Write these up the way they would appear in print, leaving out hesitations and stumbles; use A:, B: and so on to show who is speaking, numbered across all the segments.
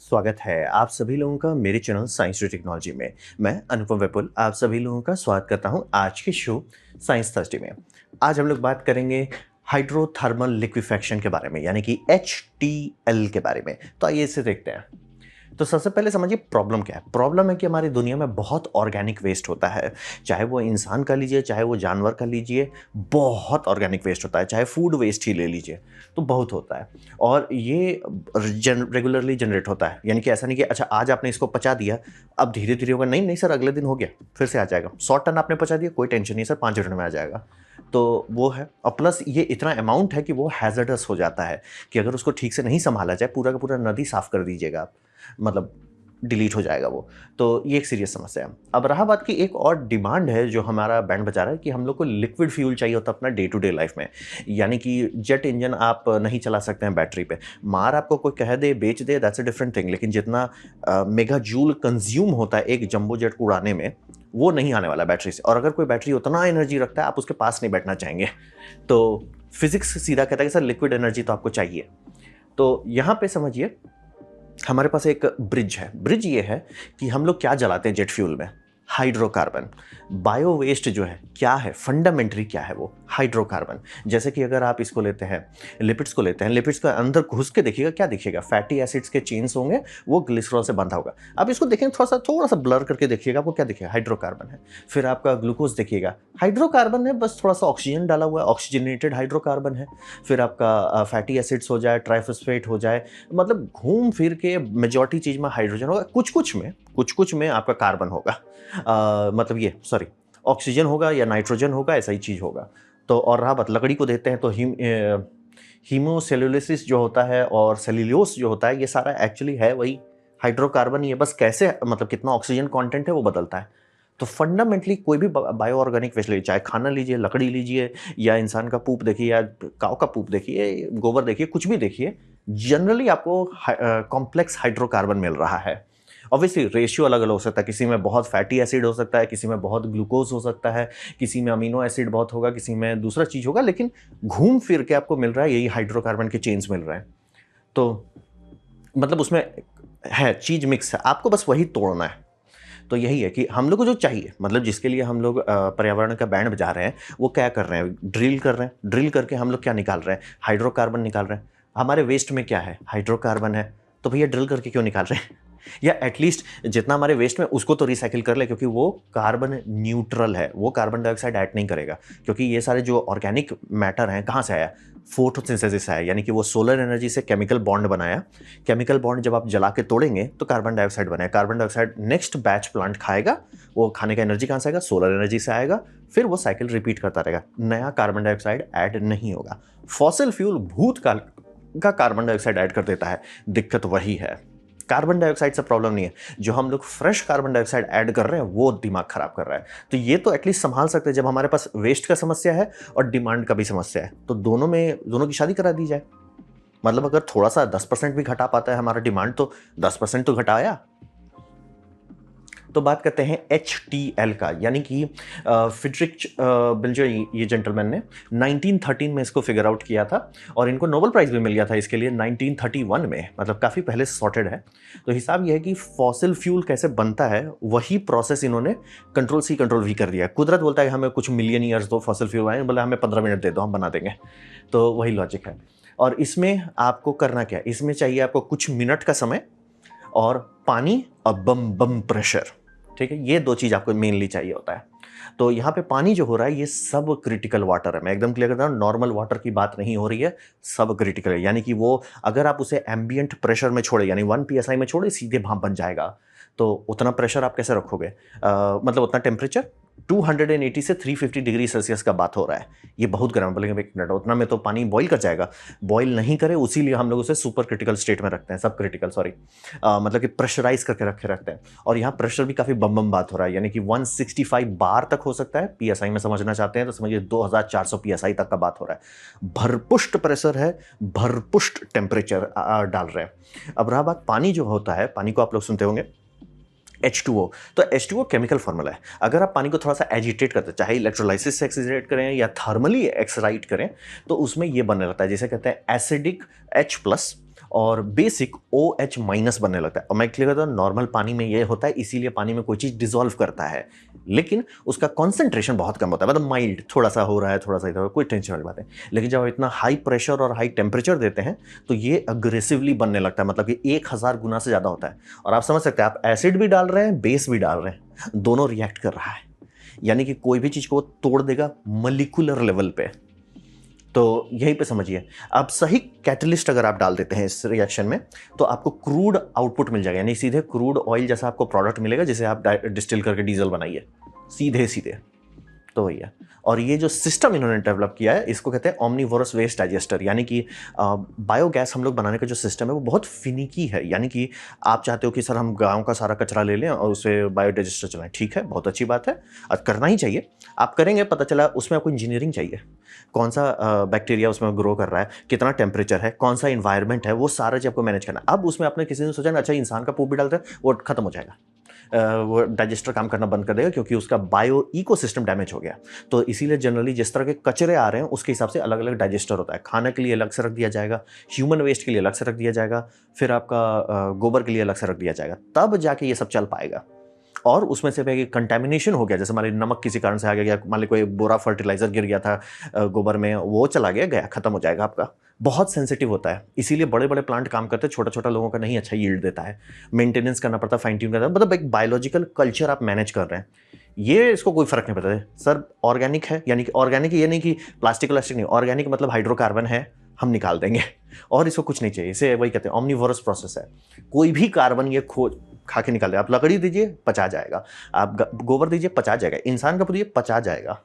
A: स्वागत है आप सभी लोगों का मेरे चैनल साइंस टेक्नोलॉजी में। मैं अनुपम विपुल आप सभी लोगों का स्वागत करता हूं आज के शो साइंस थर्सडे में। आज हम लोग बात करेंगे हाइड्रोथर्मल लिक्विफैक्शन के बारे में, यानी कि HTL के बारे में। तो आइए इसे देखते हैं। तो सबसे पहले समझिए प्रॉब्लम क्या है। प्रॉब्लम है कि हमारी दुनिया में बहुत ऑर्गेनिक वेस्ट होता है, चाहे वो इंसान का लीजिए चाहे वो जानवर का लीजिए, बहुत ऑर्गेनिक वेस्ट होता है। चाहे फूड वेस्ट ही ले लीजिए तो बहुत होता है, और ये रेगुलरली जनरेट होता है। यानी कि ऐसा नहीं कि अच्छा आज आपने इसको पचा दिया अब धीरे धीरे होगा, नहीं नहीं सर, अगले दिन हो गया फिर से आ जाएगा। 100 टन आपने पचा दिया, कोई टेंशन नहीं सर, 5 मिनट में आ जाएगा। तो वो है, और प्लस ये इतना अमाउंट है कि वो हैजर्डस हो जाता है कि अगर उसको ठीक से नहीं संभाला जाए पूरा का पूरा नदी साफ कर दीजिएगा आप, मतलब डिलीट हो जाएगा वो। तो ये एक सीरियस समस्या है। अब रहा बात की एक और डिमांड है जो हमारा बैंड बजा रहा है कि हम लोग को लिक्विड फ्यूल चाहिए होता है अपना डे टू डे लाइफ में। यानी कि जेट इंजन आप नहीं चला सकते हैं बैटरी पे। मार आपको कोई कह दे बेच दे, दैट्स अ डिफरेंट थिंग, लेकिन जितना मेगा जूल कंज्यूम होता है एक जंबो जेट को उड़ाने में, वो नहीं आने वाला बैटरी से। और अगर कोई बैटरी उतना एनर्जी रखता है आप उसके पास नहीं बैठना चाहेंगे। तो फिजिक्स सीधा कहता है कि सर लिक्विड एनर्जी तो आपको चाहिए। तो यहाँ पे समझिए हमारे पास एक ब्रिज है। ब्रिज ये है कि हम लोग क्या जलाते हैं जेट फ्यूल में, हाइड्रोकार्बन। बायो वेस्ट जो है क्या है, फंडामेंटली क्या है वो, हाइड्रोकार्बन। जैसे कि अगर आप इसको लेते हैं, लिपिड्स को लेते हैं, लिपिड्स का अंदर घुस के देखिएगा क्या दिखेगा, फैटी एसिड्स के चेन्स होंगे, वो ग्लिसरॉल से बंधा होगा। आप इसको देखेंगे थोड़ा सा ब्लर करके देखिएगा, आपको क्या दिखेगा, हाइड्रोकार्बन है। फिर आपका ग्लूकोज देखिएगा, हाइड्रोकार्बन है, बस थोड़ा सा ऑक्सीजन डाला हुआ है, ऑक्सीजनेटेड हाइड्रोकार्बन है। फिर आपका फैटी एसिड्स हो जाए, ट्राइफॉस्फेट हो जाए, मतलब घूम फिर के मेजॉरिटी चीज में हाइड्रोजन होगा। कुछ कुछ में आपका कार्बन होगा, मतलब ये सॉरी ऑक्सीजन होगा या नाइट्रोजन होगा, ऐसा ही चीज होगा। तो और रहा बात लकड़ी को देते हैं तो हीमोसेलुलोसिस जो होता है और सेल्यूलोस जो होता है, ये सारा एक्चुअली है वही हाइड्रोकार्बन ही है, बस कैसे मतलब कितना ऑक्सीजन कंटेंट है वो बदलता है। तो फंडामेंटली कोई भी बायो ऑर्गेनिक वेस्ट लीजिए, चाहे खाना लीजिए, लकड़ी लीजिए, या इंसान का पूप देखिए, या काऊ का पूप देखिए, गोबर देखिए, कुछ भी देखिए, जनरली आपको कॉम्प्लेक्स हाइड्रोकार्बन मिल रहा है। ऑब्वियसली रेशियो अलग अलग हो सकता है, किसी में बहुत फैटी एसिड हो सकता है, किसी में बहुत ग्लूकोज हो सकता है, किसी में अमीनो एसिड बहुत होगा, किसी में दूसरा चीज होगा, लेकिन घूम फिर के आपको मिल रहा है यही हाइड्रोकार्बन के चेन्स मिल रहे हैं। तो मतलब उसमें है चीज मिक्स है, आपको बस वही तोड़ना है। तो यही है कि हम लोग को जो चाहिए, मतलब जिसके लिए हम लोग पर्यावरण का बैंड बजा रहे हैं, वो क्या कर रहे हैं, ड्रिल कर रहे हैं। ड्रिल करके हम लोग क्या निकाल रहे हैं, हाइड्रोकार्बन निकाल रहे हैं। हमारे वेस्ट में क्या है, हाइड्रोकार्बन है, तो भैया ड्रिल करके क्यों निकाल रहे हैं या एटलीस्ट जितना हमारे वेस्ट में उसको तो रिसाइकिल कर ले, क्योंकि वो कार्बन न्यूट्रल है, वो कार्बन डाइऑक्साइड ऐड नहीं करेगा। क्योंकि ये सारे जो ऑर्गेनिक मैटर हैं कहाँ से आया, फोटोसिंथेसिस आया, यानी कि वो सोलर एनर्जी से केमिकल बॉन्ड बनाया। केमिकल बॉन्ड जब आप जला के तोड़ेंगे तो कार्बन डाइऑक्साइड बनाया। Carbon dioxide next batch plant खाएगा, वो खाने का एनर्जी कहाँ से आएगा, सोलर एनर्जी से आएगा। फिर वो साइकिल रिपीट करता रहेगा, नया कार्बन डाइऑक्साइड ऐड नहीं होगा। फॉसिल फ्यूल भूतकाल का कार्बन डाइऑक्साइड ऐड कर देता है। दिक्कत वही है, कार्बन डाइऑक्साइड से प्रॉब्लम नहीं है, जो हम लोग फ्रेश कार्बन डाइऑक्साइड ऐड कर रहे हैं वो दिमाग खराब कर रहा है। तो ये तो एटलीस्ट संभाल सकते हैं जब हमारे पास वेस्ट का समस्या है और डिमांड का भी समस्या है, तो दोनों की शादी करा दी जाए। मतलब अगर थोड़ा सा 10% भी घटा पाता है हमारा डिमांड, तो 10% तो घटाया। तो बात करते हैं HTL का, यानी कि फ्रिडरिच बिल्जर, ये जेंटलमैन ने 1913 में इसको फिगर आउट किया था, और इनको नोबेल प्राइज भी मिल गया था इसके लिए 1931 में, मतलब काफ़ी पहले सॉर्टेड है। तो हिसाब यह है कि फॉसिल फ्यूल कैसे बनता है वही प्रोसेस इन्होंने कंट्रोल सी कंट्रोल वी कर दिया। कुदरत बोलता है हमें कुछ मिलियन ईयर्स दो फॉसिल फ्यूल आए, बोला हमें 15 मिनट दे दो हम बना देंगे। तो वही लॉजिक है। और इसमें आपको करना क्या है, इसमें चाहिए आपको कुछ मिनट का समय और पानी और बम बम प्रेशर। ठीक है, ये दो चीज आपको मेनली चाहिए होता है। तो यहाँ पे पानी जो हो रहा है ये सब क्रिटिकल वाटर है, मैं एकदम क्लियर करता हूँ, नॉर्मल वाटर की बात नहीं हो रही है, सब क्रिटिकल है। यानी कि वो अगर आप उसे एम्बियंट प्रेशर में छोड़े, यानी 1 psi में छोड़े, सीधे भाप बन जाएगा। तो उतना प्रेशर आप कैसे रखोगे, मतलब उतना टेम्परेचर 280 से 350 डिग्री सेल्सियस का बात हो रहा है। ये बहुत गर्म, बोलेंगे एक मिनट उतना में तो पानी बॉईल कर जाएगा। बॉईल नहीं करे, उसीलिए हम लोग उसे सुपर क्रिटिकल स्टेट में रखते हैं, सब क्रिटिकल सॉरी, मतलब कि प्रेशराइज करके रखते हैं। और यहाँ प्रेशर भी काफ़ी बम बम बात हो रहा है, यानी कि 165 बार तक हो सकता है। PSI में समझना चाहते हैं तो समझिए 2400 PSI तक का बात हो रहा है। भरपुष्ट प्रेशर है, भरपुष्ट टेम्परेचर डाल रहे हैं। अब रहा बात पानी जो होता है, पानी को आप लोग सुनते होंगे H2O। तो H2O केमिकल फॉर्मूला है। अगर आप पानी को थोड़ा सा एजिटेट करते हैं, चाहे इलेक्ट्रोलाइसिस से एक्सिजरेट करें या थर्मली एक्सराइट करें, तो उसमें ये बने रहता है, जिसे कहते हैं एसिडिक H+ और बेसिक OH माइनस बनने लगता है। और मैं क्लियर करता हूँ, नॉर्मल पानी में ये होता है, इसीलिए पानी में कोई चीज़ डिसॉल्व करता है, लेकिन उसका कॉन्सेंट्रेशन बहुत कम होता है, मतलब माइल्ड, थोड़ा सा हो रहा है, थोड़ा सा इधर, कोई टेंशन वाली बात है। लेकिन जब आप इतना हाई प्रेशर और हाई टेम्परेचर देते हैं तो ये अग्रेसिवली बनने लगता है, मतलब कि 1000 गुना से ज़्यादा होता है। और आप समझ सकते हैं, आप एसिड भी डाल रहे हैं, बेस भी डाल रहे हैं, दोनों रिएक्ट कर रहा है, यानी कि कोई भी चीज़ को तोड़ देगा मॉलिक्यूलर लेवल पे। तो यहीं पे समझिए, अब सही कैटलिस्ट अगर आप डाल देते हैं इस रिएक्शन में तो आपको क्रूड आउटपुट मिल जाएगा, यानी सीधे क्रूड ऑयल जैसा आपको प्रोडक्ट मिलेगा, जिसे आप डिस्टिल करके डीजल बनाइए, सीधे सीधे। तो वही है। और ये जो सिस्टम इन्होंने डेवलप किया है, इसको कहते हैं ओमनीवोरस वेस्ट डाइजेस्टर, यानी कि बायोगैस हम लोग बनाने का जो सिस्टम है वो बहुत फिनिकी है। यानी कि आप चाहते हो कि सर हम गांव का सारा कचरा ले लें और उसे बायोडाइजेस्टर चलाएं, ठीक है, बहुत अच्छी बात है, और करना ही चाहिए। आप करेंगे, पता चला उसमें आपको इंजीनियरिंग चाहिए, कौन सा बैक्टीरिया उसमें ग्रो कर रहा है, कितना टेम्परेचर है, कौन सा इन्वायरमेंट है, वो सारा चीज आपको मैनेज करना। अब उसमें आपने किसी ने सोचा ना, अच्छा इंसान का पूप भी डालते हैं, वो खत्म हो जाएगा, वो डाइजेस्टर काम करना बंद कर देगा, क्योंकि उसका बायो इकोसिस्टम डैमेज हो गया। तो इसीलिए जनरली जिस तरह के कचरे आ रहे हैं उसके हिसाब से अलग अलग डाइजेस्टर होता है। खाने के लिए अलग से रख दिया जाएगा, ह्यूमन वेस्ट के लिए अलग से रख दिया जाएगा, फिर आपका गोबर के लिए अलग से रख दिया जाएगा, तब जाके ये सब चल पाएगा। और उसमें से कंटेमिनेशन हो गया, जैसे मान लीजिए नमक किसी कारण से आ गया, मान लीजिए कोई बुरा फर्टिलाइजर गिर गया था गोबर में, वो चला गया, गया, खत्म हो जाएगा आपका। बहुत सेंसिटिव होता है, इसीलिए बड़े बड़े प्लांट काम करते हैं, छोटा छोटा लोगों का नहीं अच्छा यील्ड देता है, मेंटेनेंस करना पड़ता है, फाइन ट्यून करना, मतलब एक बायोलॉजिकल कल्चर आप मैनेज कर रहे हैं। ये इसको कोई फर्क नहीं पड़ता है सर, ऑर्गेनिक है, यानी कि ऑर्गेनिक ये नहीं कि प्लास्टिक नहीं, ऑर्गेनिक मतलब हाइड्रोकार्बन है, हम निकाल देंगे और इसको कुछ नहीं चाहिए। इसे वही कहते हैं ओमनीवोरस प्रोसेस है, कोई भी कार्बन ये खोज खा के निकाल दे। आप लकड़ी दीजिए पचा जाएगा, आप गोबर दीजिए पचा जाएगा, इंसान का दीजिए पचा जाएगा।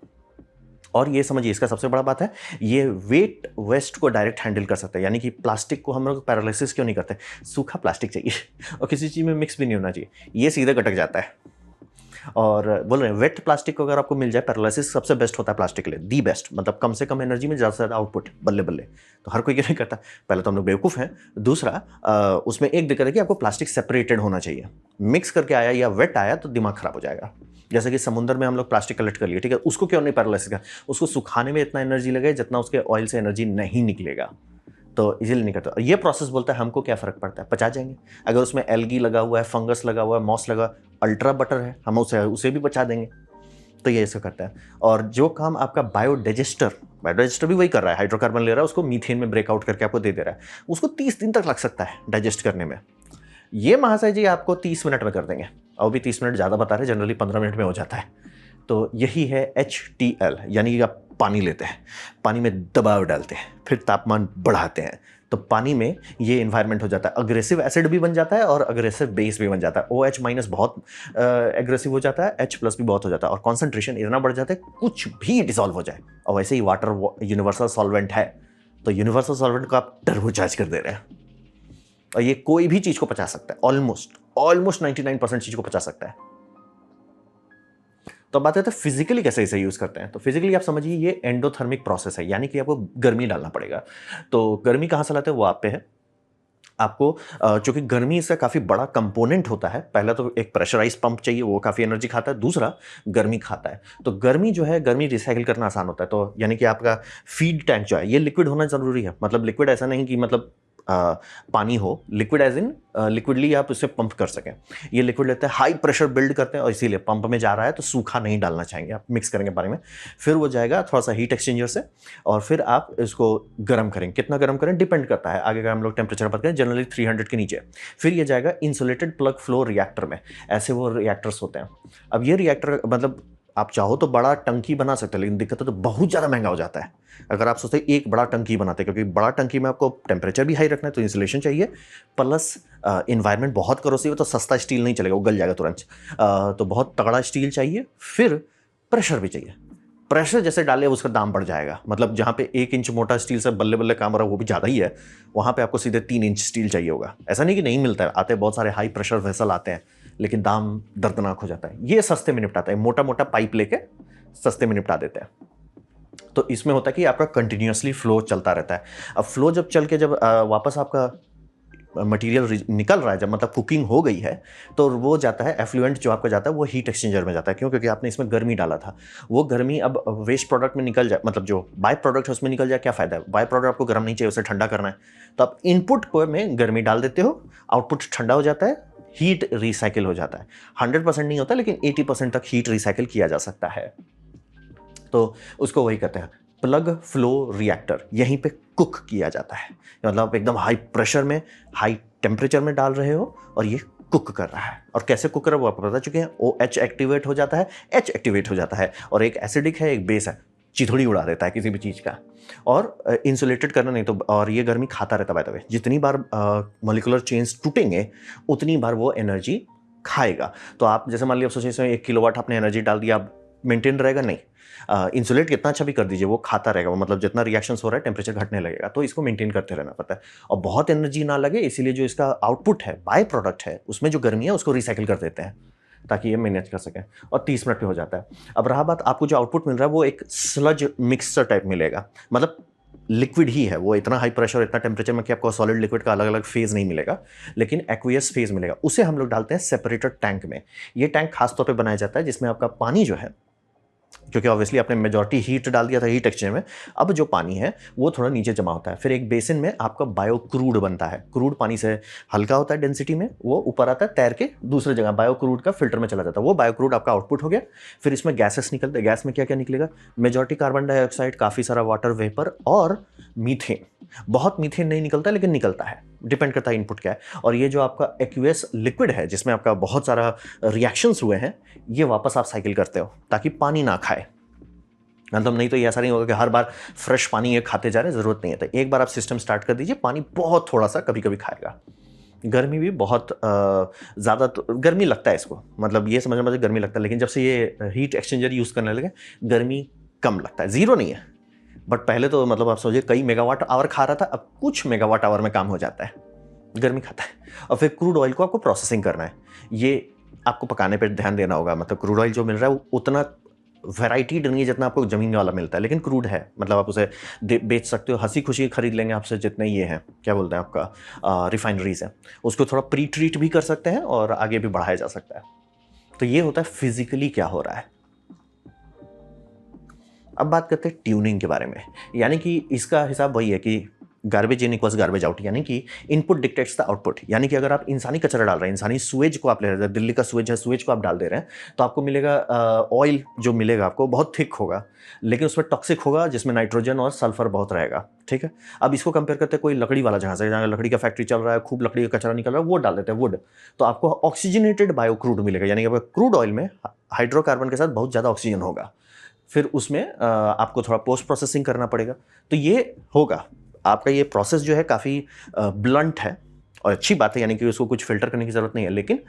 A: और ये समझिए, इसका सबसे बड़ा बात है, ये वेट वेस्ट को डायरेक्ट हैंडल कर सकता है, यानी कि प्लास्टिक को हम लोग पैरालिसिस क्यों नहीं करते, सूखा प्लास्टिक चाहिए और किसी चीज़ में मिक्स भी नहीं होना चाहिए, ये सीधे गटक जाता है। और बोल रहे हैं वेट प्लास्टिक को अगर आपको मिल जाए, पैरालिसिस सबसे बेस्ट होता है प्लास्टिक के लिए, दी बेस्ट, मतलब कम से कम एनर्जी में ज़्यादा से ज़्यादा आउटपुट, बल्ले बल्ले। तो हर कोई ये नहीं करता, पहले तो हम लोग बेवकूफ़ हैं। दूसरा उसमें एक दिक्कत है कि आपको प्लास्टिक सेपरेटेड होना चाहिए, मिक्स करके आया या वेट आया तो दिमाग खराब हो जाएगा। जैसे कि समुद्र में हम लोग प्लास्टिक कलेक्ट कर लिए, ठीक है, उसको क्यों नहीं पैरालिसिस कर, उसको सुखाने में इतना एनर्जी लगे जितना उसके ऑयल से एनर्जी नहीं निकलेगा, तो इजीली नहीं करता। और ये प्रोसेस बोलता है हमको क्या फ़र्क पड़ता है, पचा जाएंगे। अगर उसमें एल्गी लगा हुआ है, फंगस लगा हुआ है, मॉस लगा, अल्ट्रा बटर है, हम उसे भी पचा देंगे। तो ये ऐसा करता है। और जो काम आपका बायोडाइजेस्टर भी वही कर रहा है, हाइड्रोकार्बन ले रहा है, उसको मीथेन में ब्रेकआउट करके आपको दे दे रहा है, उसको 30 दिन तक लग सकता है डाइजेस्ट करने में। ये महाशय जी आपको 30 मिनट में कर देंगे, और भी 30 मिनट ज़्यादा बता रहे हैं, जनरली 15 मिनट में हो जाता है। तो यही है HTL, यानी कि आप पानी लेते हैं, पानी में दबाव डालते हैं, फिर तापमान बढ़ाते हैं, तो पानी में ये इन्वायरमेंट हो जाता है, अग्रेसिव एसिड भी बन जाता है और अग्रेसिव बेस भी बन जाता है। OH माइनस बहुत एग्रेसिव हो जाता है, H प्लस भी बहुत हो जाता है, और कॉन्सेंट्रेशन इतना बढ़ जाता है कुछ भी डिसॉल्व हो जाए। और वैसे ही वाटर यूनिवर्सल सॉल्वेंट है, तो यूनिवर्सल सॉल्वेंट को आप टर्बोचार्ज कर दे रहे हैं, और ये कोई भी चीज़ को पचा सकता है, ऑलमोस्ट 99% चीज़ को पचा सकता है। तो अब बात है तो फिजिकली कैसे इसे यूज़ करते हैं। तो फिजिकली आप समझिए, ये एंडोथर्मिक प्रोसेस है, यानी कि आपको गर्मी डालना पड़ेगा। तो गर्मी कहाँ से लाते हैं वो आप पे है। आपको चूंकि गर्मी इसका काफ़ी बड़ा कंपोनेंट होता है, पहला तो एक प्रेशराइज पंप चाहिए, वो काफ़ी एनर्जी खाता है, दूसरा गर्मी खाता है। तो गर्मी जो है, गर्मी रिसाइकिल करना आसान होता है। तो यानी कि आपका फीड टैंक जो है ये लिक्विड होना जरूरी है, मतलब लिक्विड ऐसा नहीं कि मतलब पानी हो, लिक्विड एज इन लिक्विडली आप उसे पंप कर सकें। ये लिक्विड लेते हैं, हाई प्रेशर बिल्ड करते हैं, और इसीलिए पंप में जा रहा है तो सूखा नहीं डालना चाहेंगे आप, मिक्स करेंगे पानी में, फिर वो जाएगा थोड़ा सा हीट एक्सचेंजर से, और फिर आप इसको गर्म करेंगे। कितना गर्म करें डिपेंड करता है, आगे का हम लोग टेम्परेचर बात करें, जनरली 300 के नीचे। फिर ये जाएगा इंसुलेटेड प्लग फ्लो रिएक्टर में, ऐसे वो रिएक्टर्स होते हैं। अब ये रिएक्टर मतलब आप चाहो तो बड़ा टंकी बना सकते हैं, लेकिन दिक्कत है तो बहुत ज़्यादा महंगा हो जाता है। अगर आप सोचते हैं एक बड़ा टंकी बनाते हैं, क्योंकि बड़ा टंकी में आपको टेम्परेचर भी हाई रखना है, तो इंसुलेशन चाहिए, प्लस इन्वायरमेंट बहुत करोसिव है, तो सस्ता स्टील नहीं चलेगा, वो गल जाएगा तुरंत। तो बहुत तगड़ा स्टील चाहिए, फिर प्रेशर भी चाहिए। प्रेशर जैसे डाले उसका दाम बढ़ जाएगा, मतलब जहाँ पे 1 इंच मोटा स्टील से बल्ले बल्ले काम हो रहा है वो भी ज़्यादा ही है, वहाँ पे आपको सीधे 3 इंच स्टील चाहिए होगा। ऐसा नहीं कि नहीं मिलता है, आते बहुत सारे हाई प्रेशर वेसल आते हैं, लेकिन दाम दर्दनाक हो जाता है। ये सस्ते में निपटाता है, मोटा मोटा पाइप लेके सस्ते में निपटा देते हैं। तो इसमें होता है कि आपका कंटिन्यूसली फ्लो चलता रहता है। अब फ्लो जब चल के जब वापस आपका मटेरियल निकल रहा है, जब मतलब कुकिंग हो गई है, तो वो जाता है एफ्लुएंट जो आपका जाता है वो हीट एक्सचेंजर में जाता है। क्यों? क्योंकि आपने इसमें गर्मी डाला था, वो गर्मी अब वेस्ट प्रोडक्ट में निकल जाए, मतलब जो बाय प्रोडक्ट है उसमें निकल जाए। क्या फ़ायदा है? बाय प्रोडक्ट आपको गर्म नहीं चाहिए, उसे ठंडा करना है, तो आप इनपुट को में गर्मी डाल देते हो, आउटपुट ठंडा हो जाता है, हीट रिसाइकिल हो जाता है। 100% नहीं होता, लेकिन 80% तक हीट रिसाइकिल किया जा सकता है। तो उसको वही कहते हैं प्लग फ्लो रिएक्टर। यहीं पे कुक किया जाता है, मतलब आप एकदम हाई प्रेशर में, हाई टेम्परेचर में डाल रहे हो और ये कुक कर रहा है। और कैसे कुक कर रहा है वो आपको बता चुके हैं। OH एक्टिवेट हो जाता है, H एक्टिवेट हो जाता है, और एक एसिडिक है एक बेस है, चिथड़ी उड़ा देता है किसी भी चीज़ का। और इंसुलेटेड करना नहीं तो, और ये गर्मी खाता रहता है। बाय द वे, जितनी बार मॉलिक्यूलर चेन्स टूटेंगे उतनी बार वो एनर्जी खाएगा। तो आप जैसे मान लिया, आप सोचिए इसमें 1 किलोवाट आपने एनर्जी डाल दिया, अब मेंटेन रहेगा नहीं। इंसुलेट कितना अच्छा भी कर दीजिए, वो खाता रहेगा, वो मतलब जितना रिएक्शंस हो रहा है टेम्परेचर घटने लगेगा। तो इसको मेंटेन करते रहना पड़ता है, और बहुत एनर्जी ना लगे, इसीलिए जो इसका आउटपुट है, बाय प्रोडक्ट है, उसमें जो गर्मी है उसको रिसाइकिल कर देते हैं ताकि ये मैनेज कर सकें, और 30 मिनट पे हो जाता है। अब रहा बात, आपको जो आउटपुट मिल रहा है वो एक स्लज मिक्सचर टाइप मिलेगा, मतलब लिक्विड ही है वो। इतना हाई प्रेशर, इतना टेम्परेचर में कि आपको सॉलिड लिक्विड का अलग अलग फेज नहीं मिलेगा, लेकिन एक्वियस फेज मिलेगा। उसे हम लोग डालते हैं सेपरेटर टैंक में। ये टैंक खासतौर पे बनाया जाता है जिसमें आपका पानी जो है, क्योंकि ऑब्वियसली आपने मेजॉरिटी हीट डाल दिया था हीट एक्सचेंजर में, अब जो पानी है वो थोड़ा नीचे जमा होता है। फिर एक बेसिन में आपका बायो क्रूड बनता है। क्रूड पानी से हल्का होता है डेंसिटी में, वो ऊपर आता है तैर के दूसरे जगह, बायो क्रूड का फिल्टर में चला जाता है। वो बायो क्रूड आपका आउटपुट हो गया। फिर इसमें गैसेस निकलते हैं। गैस में क्या क्या निकलेगा? मेजॉरिटी कार्बन डाइऑक्साइड, काफ़ी सारा वाटर वेपर और मीथेन। बहुत मीथेन नहीं निकलता, लेकिन निकलता है, डिपेंड करता है इनपुट क्या है। और ये जो आपका एक्वियस लिक्विड है जिसमें आपका बहुत सारा रिएक्शंस हुए हैं, ये वापस आप साइकिल करते हो ताकि पानी ना खाए। मतलब नहीं तो ये ऐसा नहीं होगा कि हर बार फ्रेश पानी ये खाते जा रहे हैं, ज़रूरत नहीं है। तो एक बार आप सिस्टम स्टार्ट कर दीजिए, पानी बहुत थोड़ा सा कभी कभी खाएगा। गर्मी भी बहुत ज़्यादा, तो गर्मी लगता है इसको, मतलब ये समझना मुझे गर्मी लगता है, लेकिन जब से ये हीट एक्सचेंजर यूज़ करने लगे गर्मी कम लगता है। ज़ीरो नहीं है, बट पहले तो मतलब आप सोचिए कई मेगावाट आवर खा रहा था, अब कुछ मेगावाट आवर में काम हो जाता है, गर्मी खाता है। और फिर क्रूड ऑयल को आपको प्रोसेसिंग करना है, ये आपको पकाने पर ध्यान देना होगा। मतलब क्रूड ऑयल जो मिल रहा है वो उतना वैरायटी नहीं है जितना आपको ज़मीन वाला मिलता है, लेकिन क्रूड है, मतलब आप उसे बेच सकते हो, हंसी खुशी खरीद लेंगे आपसे जितने ये हैं, क्या बोलते हैं आपका, रिफाइनरीज हैं। उसको थोड़ा प्री ट्रीट भी कर सकते हैं और आगे भी बढ़ाया जा सकता है। तो ये होता है फिजिकली क्या हो रहा है। अब बात करते हैं ट्यूनिंग के बारे में, यानी कि इसका हिसाब वही है कि गार्बेज इन इक्वल्स गार्बेज आउट, यानी कि इनपुट डिक्टेट्स द आउटपुट। यानी कि अगर आप इंसानी कचरा डाल रहे हैं, इंसानी सुएज को आप ले रहे हैं, दिल्ली का सुएज है, सुएज को आप डाल दे रहे हैं, तो आपको मिलेगा ऑयल जो मिलेगा आपको बहुत थिक होगा, लेकिन उसमें टॉक्सिक होगा, जिसमें नाइट्रोजन और सल्फर बहुत रहेगा। ठीक है, अब इसको कंपेयर करते हैं कोई लकड़ी वाला, जहाँ से जहाँ लकड़ी का फैक्ट्री चल रहा है, खूब लकड़ी का कचरा निकल रहा है, वो डाल देते हैं वुड, तो आपको ऑक्सीजनेटेड बायो क्रूड मिलेगा। यानी कि आपका क्रूड ऑयल में हाइड्रोकार्बन के साथ बहुत ज़्यादा ऑक्सीजन होगा। फिर उसमें आपको थोड़ा पोस्ट प्रोसेसिंग करना पड़ेगा। तो ये होगा आपका, ये प्रोसेस जो है काफ़ी ब्लंट है और अच्छी बात है, यानी कि उसको कुछ फिल्टर करने की ज़रूरत नहीं है, लेकिन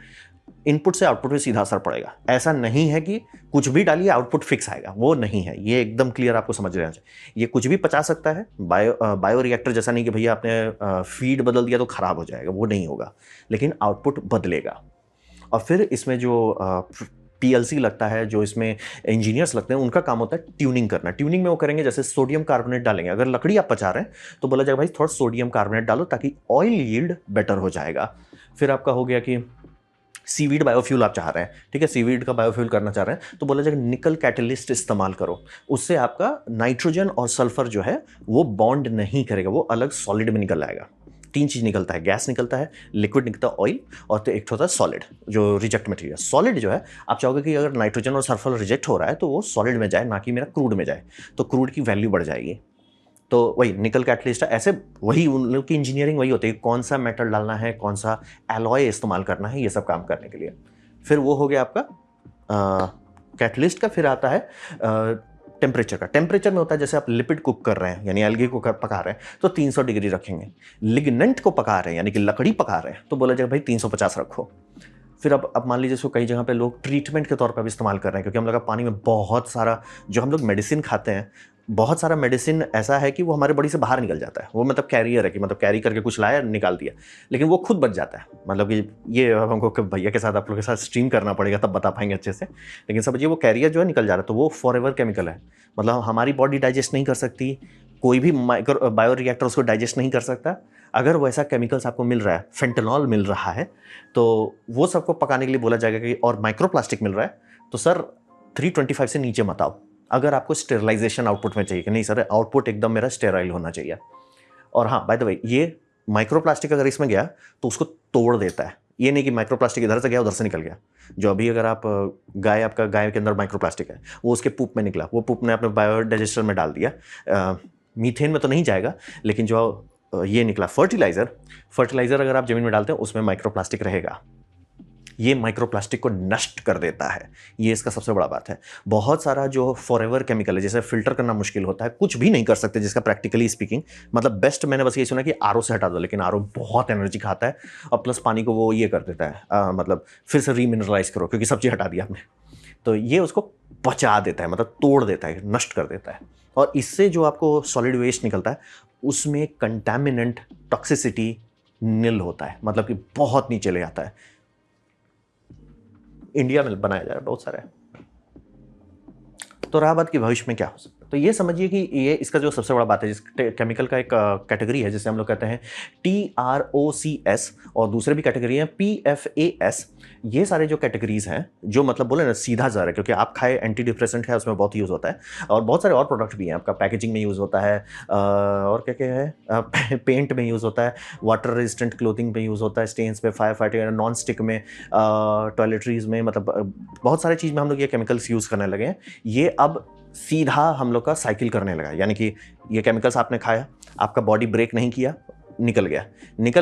A: इनपुट से आउटपुट पे सीधा असर पड़ेगा। ऐसा नहीं है कि कुछ भी डालिए आउटपुट फिक्स आएगा, वो नहीं है। ये एकदम क्लियर आपको समझ लेना चाहिए। ये कुछ भी पचा सकता है, बायो रिएक्टर जैसा नहीं कि भैया आपने फीड बदल दिया तो ख़राब हो जाएगा, वो नहीं होगा, लेकिन आउटपुट बदलेगा। और फिर इसमें जो PLC लगता है, जो इसमें इंजीनियर्स लगते हैं, उनका काम होता है ट्यूनिंग करना। ट्यूनिंग में वो करेंगे, जैसे सोडियम कार्बोनेट डालेंगे। अगर लकड़ी आप पचा रहे हैं तो बोला जाएगा भाई थोड़ा सोडियम कार्बोनेट डालो ताकि ऑयल यील्ड बेटर हो जाएगा। फिर आपका हो गया कि सीवीड बायोफ्यूल आप चाह रहे हैं, ठीक है, सीवीड का बायोफ्यूल करना चाह रहे हैं, तो बोला जाएगा निकल कैटलिस्ट इस्तेमाल करो। उससे आपका नाइट्रोजन और सल्फर जो है वो बॉन्ड नहीं करेगा, वो अलग सॉलिड में निकल आएगा। 3 चीज़ निकलता है, गैस निकलता है, लिक्विड निकलता है ऑयल, और तो एक होता है सॉलिड जो रिजेक्ट मटेरियल। सॉलिड जो है आप चाहोगे कि अगर नाइट्रोजन और सल्फर रिजेक्ट हो रहा है तो वो सॉलिड में जाए, ना कि मेरा क्रूड में जाए, तो क्रूड की वैल्यू बढ़ जाएगी। तो वही निकल कैटलिस्ट है। ऐसे वही उन लोग की इंजीनियरिंग वही होती है, कौन सा मेटल डालना है, कौन सा एलॉय इस्तेमाल करना है, ये सब काम करने के लिए। फिर वो हो गया आपका कैटलिस्ट का। फिर आता है टेम्परेचर का। टेम्परेचर में होता है जैसे आप लिपिड कुक कर रहे हैं, यानी एल्गी को पका रहे हैं, तो 300 डिग्री रखेंगे। लिग्नेंट को पका रहे हैं, यानी कि लकड़ी पका रहे हैं, तो बोला जाएगा भाई 350 रखो। फिर अब मान लीजिए इसको कई जगह पे लोग ट्रीटमेंट के तौर पर भी इस्तेमाल कर रहे हैं, क्योंकि हम लोग का पानी में बहुत सारा, जो हम लोग मेडिसिन खाते हैं, बहुत सारा मेडिसिन ऐसा है कि वो हमारे बॉडी से बाहर निकल जाता है। वो मतलब कैरियर है कि मतलब कैरी करके कुछ लाया निकाल दिया, लेकिन वो खुद बच जाता है। मतलब कि ये हमको भैया के साथ आप लोग के साथ स्ट्रीम करना पड़ेगा, तब बता पाएंगे अच्छे से। लेकिन समझिए वो कैरियर जो है निकल जा रहा है, तो वो फॉरएवर केमिकल है। मतलब हमारी बॉडी डाइजेस्ट नहीं कर सकती, कोई भी माइक्रो बायो रिएक्टर उसको डाइजेस्ट नहीं कर सकता, अगर वैसा केमिकल्स आपको मिल रहा है, फेंटेनॉल मिल रहा है, तो वो सबको पकाने के लिए बोला जाएगा कि, और माइक्रोप्लास्टिक मिल रहा है तो सर 325 से नीचे मत आओ। अगर आपको स्टेरिलाइजेशन आउटपुट में चाहिए कि नहीं सर आउटपुट एकदम मेरा स्टेराइल होना चाहिए। और हाँ बाय द वे, ये माइक्रोप्लास्टिक अगर इसमें गया तो उसको तोड़ देता है। ये नहीं कि माइक्रोप्लास्टिक इधर से गया उधर से निकल गया। जो अभी अगर आप गाय के अंदर माइक्रोप्लास्टिक है, वो उसके पूप में निकला, वो पूप ने अपने बायोडाइजेस्टर में डाल दिया, मीथेन में तो नहीं जाएगा, लेकिन जो ये निकला फर्टिलाइजर अगर आप जमीन में डालते हैं उसमें माइक्रोप्लास्टिक रहेगा। ये माइक्रोप्लास्टिक को नष्ट कर देता है, ये इसका सबसे बड़ा बात है। बहुत सारा जो फॉरएवर केमिकल है, जैसे फिल्टर करना मुश्किल होता है, कुछ भी नहीं कर सकते जिसका प्रैक्टिकली स्पीकिंग मतलब बेस्ट मैंने बस ये सुना कि आरओ से हटा दो, लेकिन आरओ बहुत एनर्जी खाता है और प्लस पानी को वो ये कर देता है, मतलब फिर से रीमिनरलाइज करो क्योंकि सब चीज़ हटा दिया आपने। तो ये उसको पचा देता है, मतलब तोड़ देता है, नष्ट कर देता है। और इससे जो आपको सॉलिड वेस्ट निकलता है उसमें कंटैमिनेंट टॉक्सिसिटी निल होता है, मतलब कि बहुत नीचे ले आता है। इंडिया में बनाया जा रहा है बहुत सारा है। तो रहा बात कि भविष्य में क्या हो सकता है, तो ये समझिए कि ये इसका जो सबसे बड़ा बात है, जिस केमिकल का एक कैटेगरी है जिसे हम लोग कहते हैं TROCS, और दूसरे भी कैटेगरी है PFAS। ये सारे जो कैटेगरीज हैं, जो मतलब बोले ना सीधा जहर है, क्योंकि आप खाए एंटी डिप्रेसेंट है, उसमें बहुत यूज़ होता है, और बहुत सारे और प्रोडक्ट भी हैं, आपका पैकेजिंग में यूज़ होता है, और क्या क्या है, पेंट में यूज़ होता है, वाटर रेजिस्टेंट क्लोथिंग में यूज़ होता है, स्टेन्स पे, फायर फाइटिंग, नॉन स्टिक में, टॉयलेटरीज में, मतलब बहुत सारे चीज़ में हम लोग ये केमिकल्स यूज़ करने लगे हैं। ये अब सीधा हम लोग का साइकिल करने लगा, यानी कि ये केमिकल्स आपने खाया, आपका बॉडी ब्रेक नहीं किया, निकल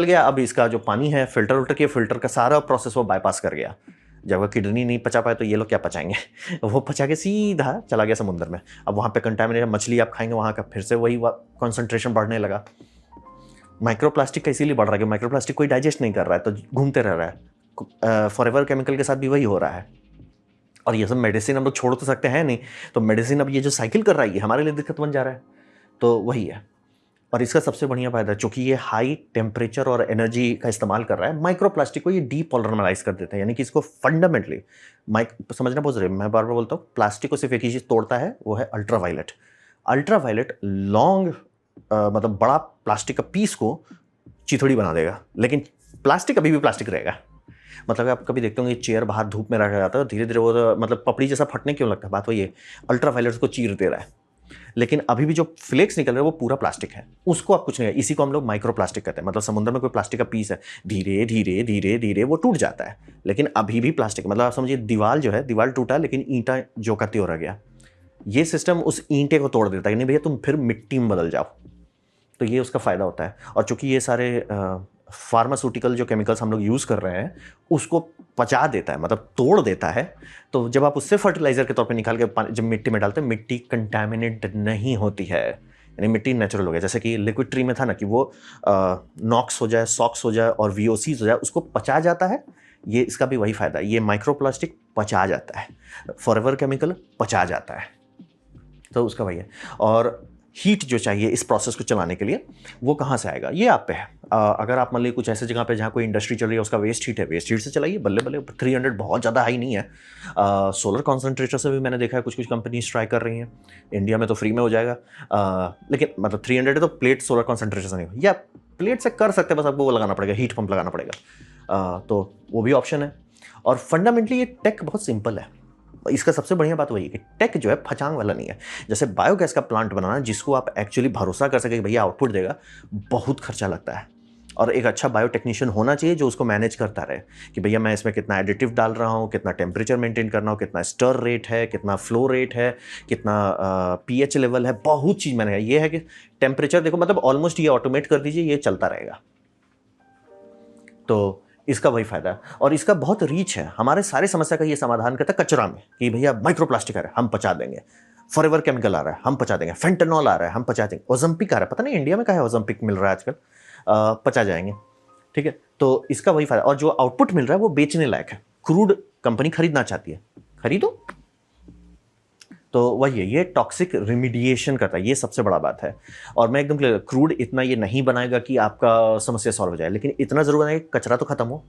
A: गया। अब इसका जो पानी है फिल्टर का सारा प्रोसेस वो बाईपास कर गया। जब वो किडनी नहीं पचा पाए तो ये लोग क्या पचाएंगे वो पचा के सीधा चला गया समुद्र में। अब वहाँ पे कंटामिनेटेड मछली आप खाएंगे, वहाँ का फिर से वही कॉन्सेंट्रेशन बढ़ने लगा। माइक्रोप्लास्टिक का इसीलिए बढ़ रहा है कि माइक्रोप्लास्टिक कोई डाइजेस्ट नहीं कर रहा है तो घूमते रह रहा है। फॉरएवर केमिकल के साथ भी वही हो रहा है। और ये सब मेडिसिन हम लोग छोड़ तो सकते हैं नहीं, तो मेडिसिन अब ये जो साइकिल कर रहा है ये हमारे लिए दिक्कत बन जा रहा है। तो वही है। और इसका सबसे बढ़िया फायदा है, चूंकि ये हाई टेम्परेचर और एनर्जी का इस्तेमाल कर रहा है, माइक्रोप्लास्टिक को ये डीपॉलीमराइज कर देता है, यानी कि इसको फंडामेंटली समझना बहुत जरूरी है। मैं बार बार बोलता हूँ, प्लास्टिक को सिर्फ एक ही चीज़ तोड़ता है, वो है अल्ट्रावायलेट लॉन्ग, मतलब बड़ा प्लास्टिक का पीस को चिथड़ी बना देगा, लेकिन प्लास्टिक अभी भी प्लास्टिक रहेगा। मतलब आप कभी देखते होंगे चेयर बाहर धूप में रखा जाता है, धीरे धीरे वो मतलब पपड़ी जैसा फटने क्यों लगता है, बात वही है, अल्ट्रावायलेट को चीर दे रहा है। लेकिन अभी भी जो फ्लेक्स निकल रहे हैं वो पूरा प्लास्टिक है, उसको आप कुछ नहीं है। इसी को हम लोग माइक्रोप्लास्टिक कहते हैं। मतलब समुद्र में कोई प्लास्टिक का पीस है, धीरे धीरे धीरे धीरे वो टूट जाता है, लेकिन अभी भी प्लास्टिक। मतलब आप समझिए दीवार जो है, दीवार टूटा लेकिन ईंटा जो का त्यों रह गया। ये सिस्टम उस ईंटे को तोड़ देता है कि नहीं भैया तुम फिर मिट्टी में बदल जाओ। तो ये उसका फ़ायदा होता है। और चूंकि ये सारे फार्मास्यूटिकल जो केमिकल्स हम लोग यूज़ कर रहे हैं उसको पचा देता है, मतलब तोड़ देता है। तो जब आप उससे फर्टिलाइजर के तौर पे निकाल के जब मिट्टी में डालते हैं, मिट्टी कंटामिनेट नहीं होती है, यानी मिट्टी नेचुरल हो गया। जैसे कि लिक्विड ट्री में था ना कि वो नॉक्स हो जाए, सॉक्स हो जाए और VOCs हो जाए, उसको पचा जाता है। ये इसका भी वही फ़ायदा है, ये माइक्रोप्लास्टिक पचा जाता है, फॉरएवर केमिकल पचा जाता है। तो उसका वही है। और हीट जो चाहिए इस प्रोसेस को चलाने के लिए वो कहाँ से आएगा, ये आप पे है। अगर आप मान लीजिए कुछ ऐसे जगह पे जहाँ कोई इंडस्ट्री चल रही है, उसका वेस्ट हीट है, वेस्ट हीट से चलाइए, बल्ले बल्ले। 300 बहुत ज़्यादा हाई नहीं है। सोलर कॉन्सेंट्रेटर से भी मैंने देखा है कुछ कंपनीज ट्राई कर रही हैं। इंडिया में तो फ्री में हो जाएगा, लेकिन मतलब 300 है तो प्लेट सोलर कॉन्सेंट्रेटर से नहीं हो, या प्लेट से कर सकते हैं, बस आपको वो लगाना पड़ेगा, हीट पंप लगाना पड़ेगा। तो वो भी ऑप्शन है। और फंडामेंटली ये टेक बहुत सिंपल है। इसका सबसे बढ़िया बात वही है कि टेक जो है फचांग वाला नहीं है। जैसे बायोगैस का प्लांट बनाना, जिसको आप एक्चुअली भरोसा कर सके कि भैया आउटपुट देगा, बहुत खर्चा लगता है। और एक अच्छा बायोटेक्नीशियन होना चाहिए जो उसको मैनेज करता रहे कि भैया मैं इसमें कितना एडिटिव डाल रहा हूँ, कितना टेम्परेचर मेंटेन करना हो, कितना स्टर रेट है, कितना फ्लो रेट है, कितना pH लेवल है, बहुत चीज़ मैंने। ये है कि टेम्परेचर देखो, मतलब ऑलमोस्ट ये ऑटोमेट कर दीजिए, ये चलता रहेगा। तो इसका वही फायदा है। और इसका बहुत रीच है, हमारे सारे समस्या का ये समाधान करता है कचरा में, कि भैया माइक्रोप्लास्टिक आ रहा है हम पचा देंगे, फॉरएवर केमिकल आ रहा है हम पचा देंगे, फेंटेनॉल आ रहा है हम पचा देंगे, ओजम्पिक आ रहा है, पता नहीं इंडिया में क्या है ओजम्पिक मिल रहा है आजकल, पचा जाएंगे। ठीक है, तो इसका वही फायदा। और जो आउटपुट मिल रहा है वो बेचने लायक है, क्रूड कंपनी खरीदना चाहती है, खरीदो। तो वही है, ये टॉक्सिक रिमीडिएशन करता है, ये सबसे बड़ा बात है। और मैं एकदम क्लियर, क्रूड इतना ये नहीं बनाएगा कि आपका समस्या सॉल्व हो जाए, लेकिन इतना जरूर बनाएगा कि कचरा तो खत्म हो।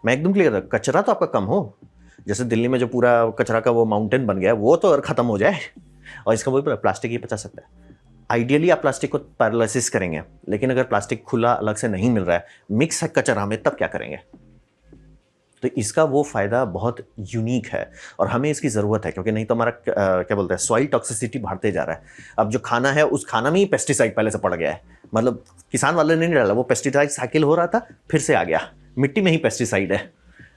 A: मैं एकदम क्लियर था, कचरा तो आपका कम हो। जैसे दिल्ली में जो पूरा कचरा का वो माउंटेन बन गया है, वो तो और खत्म हो जाए। और इसका वही प्लास्टिक ही पचा सकता है। आइडियली आप प्लास्टिक को पैरालिसिस करेंगे, लेकिन अगर प्लास्टिक खुला अलग से नहीं मिल रहा है, मिक्स है कचरा में, तब क्या करेंगे? तो इसका वो फ़ायदा बहुत यूनिक है और हमें इसकी ज़रूरत है, क्योंकि नहीं तो हमारा क्या बोलते हैं, सॉइल टॉक्सिसिटी बढ़ते जा रहा है। अब जो खाना है उस खाना में ही पेस्टिसाइड पहले से पड़ गया है, मतलब किसान वाले ने नहीं डाला, वो पेस्टिसाइड साइकिल हो रहा था, फिर से आ गया, मिट्टी में ही पेस्टिसाइड है,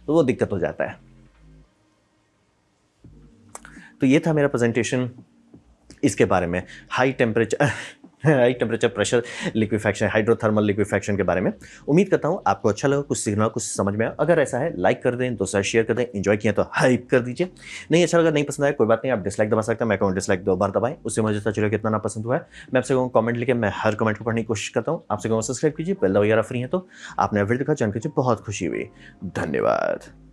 A: तो वो दिक्कत हो जाता है। तो ये था मेरा प्रेजेंटेशन इसके बारे में, high temperature pressure liquefaction, hydrothermal liquefaction के बारे में। उम्मीद करता हूँ आपको अच्छा लगा, कुछ सीखना, कुछ समझ में आया। अगर ऐसा है लाइक कर दें, दोस्तों शेयर कर दें, एंजॉय किया तो हाइप कर दीजिए। नहीं अच्छा लगा, नहीं पसंद आया, कोई बात नहीं, आप डिसलाइक दबा सकते हैं। मैं कहूँ डिसलाइक 2 बार दबाएं, उससे मुझे पता चलेगा कितना ना पसंद हुआ है। मैं आपसे कहूँ कमेंट लिखे, मैं हर कमेंट को पढ़ने की कोशिश करता हूँ। आपसे कहूँ सब्सक्राइब कीजिए, बेल वगैरह फ्री है तो। आपने वीडियो देखा, जान कीजिए, बहुत खुशी हुई। धन्यवाद।